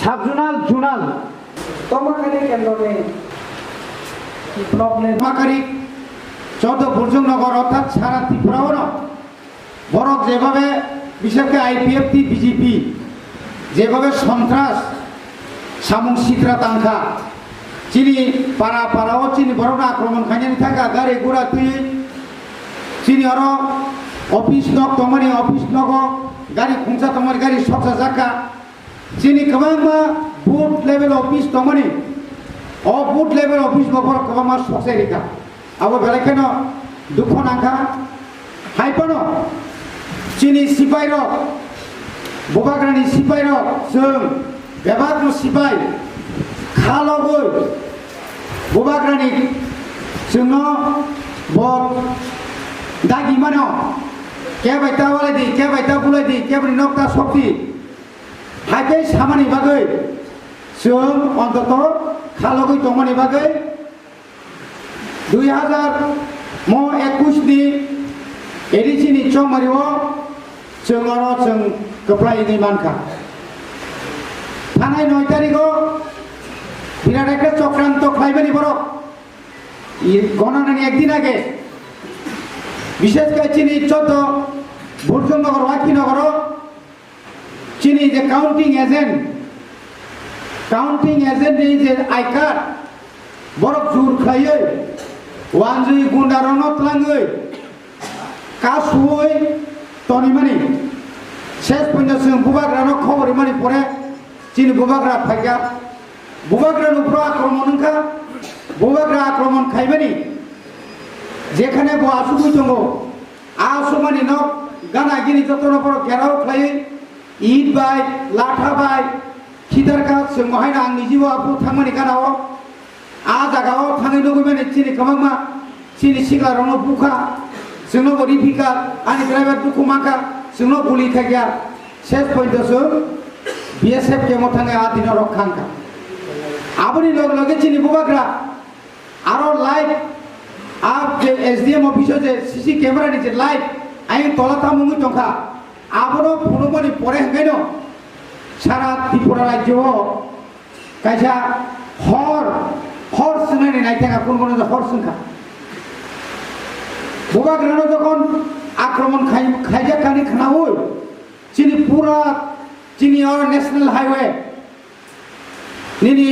subzonal zonal তোমাকারী কেন্দ্রে problem তোমাকারী চৌদ্দ ভুজনগর অর্থাৎ সারা ত্রিপুরাও না বরং যেভাবে বিশেষ করে আইপিএফটি বিজেপি যেভাবে সন্ত্রাস সামুং সিত্রা তাংখা চিনি পাড়া পাড়াও চিনি বড় আক্রমণ খাইনি থাকা গাড়ি ঘোড়া তুই চিনি আরো অফিস নক তোমারি অফিস নক গাড়ি খুঁজা তোমার গাড়ি সকসা জাকা চিনি কবাংমা বুথ লেভেল অফিস তোমারি অ বুথ লেভেল অফিস নগর কবাংমা সকসাই রেখা আবো বেলাকেন দুঃখ নাখা হাইপানো চিনি সিপাই রক ববাগ্রানি सिपाइ रक जों बेबाग्र सिपाइ खालगै बबाग्रानि जोंनो बर दागि मानो के बायता वालायदि के बायता बुलायदि के बनि नक्ता शक्ति हाइके सामानि बागै जों अन्तत खालगै तंमानि बागै 2021 नि एडिसिनि चौमारिओ जों आरो जों कपलायनि मानखा थानाय 9 तारिखआव बिराट একটা চক্রান্ত খাইবেনি বড় গণনানি একদিন আগে বিশেষ করে চিনি 14 ভুজনগর ওয়াকিনগর চিনি যে কাউন্টিং এজেন্ট এই যে আই কার্ড বড় জোর খাইয়ে ওয়ানজুই গুন্ডারনত লাঙ্গৈ কাসুই তনিমানি শেষ পর্যন্ত বুবাগ্রানো খবর মানে পরে চিনি বুবাগ্রা ফাইকা বুবাগ্রার উপর আক্রমণ বুবাগ্রা আক্রমণ খাইবেনি যেখানে আসুগুই দङ আসুমানি নক গানাগিরি যতন বড় ঘেরাও খাই ইট বাই লাঠা বাই খিদার কাজ जों महायना आंनि जिउ आबु थांमानि गानाव आ जागाव थाङै लुगैबाय चिनि कबांमा चिनि सिगारावनो बुखा जोंनो बरि फिका आंनि ड्राइभार दुखु माखा जोंनो गुलि खाइया शेष पॉइंटसो बीएसएफ के मथाङै आदिन रक्षांका आबनि लगे चिनि बुबाग्रा आरो लाइव आप जे एसडीएम ऑफिस जे सीसी कैमरा नि जे लाइव आइन तलाथा मुङै दंखा आबनो फुनुमनि परे हंगायनो सारा त्रिपुरा राज्योआव कायसा हर सोंनानै नायथाङा कोन हर सोंखा बुबाग्रानो যখন आक्रमण खाइजा कानि खनावो चिनी पूरा चिनी और नेशनल हाईवे निनी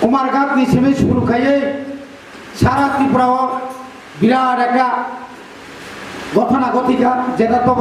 कुमारघाट नि सिमे शुरू खाइए सारा त्रिपुराव बिराट একটা ঘটনা ঘটিকা যেটা তো